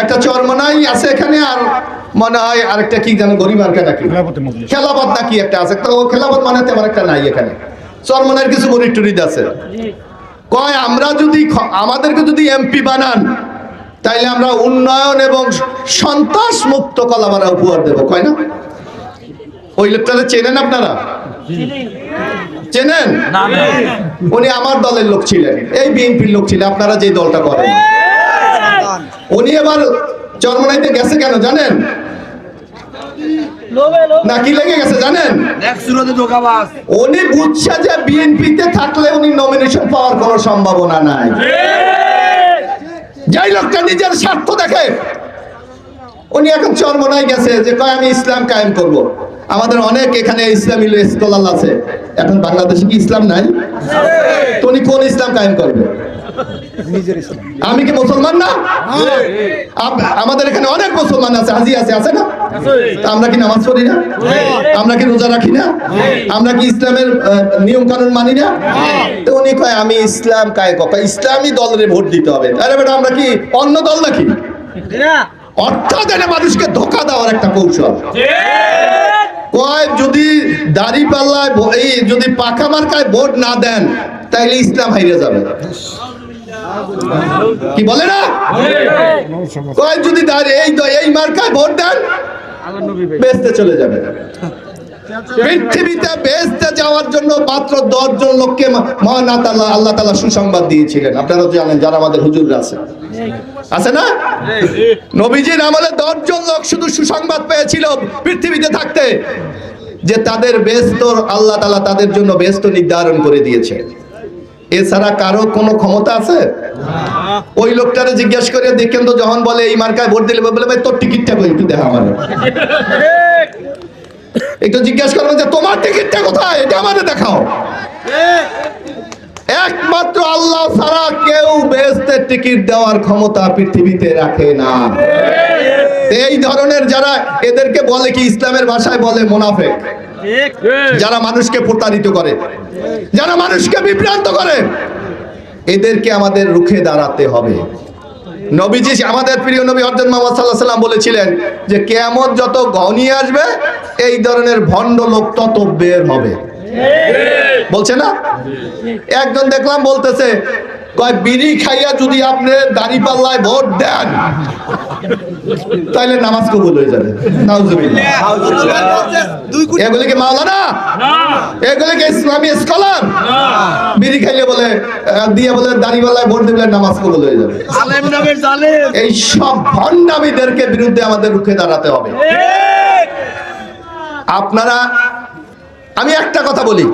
একটা চরমনাই আছে এখানে, আর মনে হয় আরেকটা কি জানো গরিমার্কা নাকি খেলাফত নাকি একটা আছে, তো খেলাফত মানে তেমন একটা নাই এখানে। চরমনাইয়ের কিছু মুরিদ টুরিদ আছে, কয় আমরা যদি আমাদেরকে যদি এমপি বানান তাইলে আমরা উন্নয়ন এবং সন্ত্রাস মুক্ত কলাবাড়া উপহার দেবো, কয় না? ওই লোকটাকে চেনেন আপনারা? চেনেন? উনি আমার দলের লোক ছিলেন, এই বিএনপির লোক ছিলেন, আপনারা যে দলটা করেন। উনি এবার চরমনাইতে গেছে কেন জানেন? না কি লেগে গেছে জানেন? উনি বুঝছে যে বিএনপিতে থাকলে উনি নমিনেশন পাওয়ার কোনো সম্ভাবনা নাই। যাই লোকটা নিজের স্বার্থ দেখে উনি এখন চরমনাই গেছে যে কয় আমি ইসলাম কায়েম করব। আমাদের অনেক এখানে ইসলামী স্কলার আছে, এখন বাংলাদেশে কি ইসলাম নাই? তো উনি কোন ইসলাম কায়েম করবে? আমি কি মুসলমান না? আমাদের এখানে অনেক মুসলমান আছে, হাজি আছে, আছে না? আমরা কি নামাজ পড়ি না? আমরা কি রোজা রাখি না? আমরা কি ইসলামের নিয়ম কানুন মানি না? তো উনি কয় আমি ইসলাম কায়েম করব, ইসলামী দলের ভোট দিতে হবে। আরে বেটা আমরা কি অন্য দল নাকি? অর্থাৎ এটা মানুষকে ধোঁকা দেওয়ার একটা কৌশল। কয় যদি দাড়িপাল্লায় যদি পাকা মার্কায় ভোট না দেন তাইলে ইসলাম হারিয়ে যাবে। কি বলে না? কয় যদি এই মার্কায় ভোট দেন বেহেশতে চলে যাবে। পৃথিবীতে বেহেশতে যাওয়ার জন্য মাত্র 10 জন লোককে মহান আল্লাহ তাআলা সুসংবাদ দিয়েছিলেন। আপনারা জানেন, যারা আমাদের হুজুররা আছে না? নবীজির আমলে 10 জন লোক শুধু সুসংবাদ পেয়েছিল পৃথিবীতে থাকতে, যে তাদের বেহেশত আল্লাহ তাআলা তাদের জন্য বেহেশত নির্ধারণ করে দিয়েছে। এছাড়া কারো কোনো ক্ষমতা আছে? ওই লোকটারে জিজ্ঞেস করে দেখেন তো, যখন বলে এই মার্কায় ভোট দিলে বলে ভাই তোর টিকিটটা কই একটু দেখা আমার, একটু জিজ্ঞেস করবেন যে তোমার টিকিটটা কোথায়, এটা আমাদের দেখাও। একমাত্র আল্লাহ ছাড়া কেউ বেহেশতের টিকিট দেওয়ার ক্ষমতা পৃথিবীতে রাখে না। এই ধরনের যারা, এদেরকে বলে কি ইসলামের ভাষায় বলে মুনাফিক, যারা মানুষকে প্রতারিত করে, যারা মানুষকে বিভ্রান্ত করে, এদেরকে আমাদের রুখে দাঁড়াতে হবে। নবীজি, আমাদের প্রিয় নবী হযরত মুহাম্মদ সাল্লাল্লাহু আলাইহি ওয়াসাল্লাম বলেছিলেন যে কিয়ামত যত ঘনিয়ে আসবে এই ধরনের ভণ্ড লোক তত বের হবে। বলছে না? একজন দেখলাম বলতেছে কয় বিড়ি খাইয়া যদি আপনি দাড়িপাল্লায় ভোট দেন তাইলে নামাজ কবুল হয়ে যাবে। নাউজুবিল্লাহ। এগুলি কি মাওলানা? এগুলি কি ইসলামী স্কলার? বিড়ি খাইলে বলে দিয়ে বলে দাড়িপাল্লায় ভোট দিলে নামাজ কবুল হয়ে যাবে। এই সব ভণ্ডামিদেরকে বিরুদ্ধে আমাদের রুখে দাঁড়াতে হবে। আপনারা, আমি একটা কথা বলি,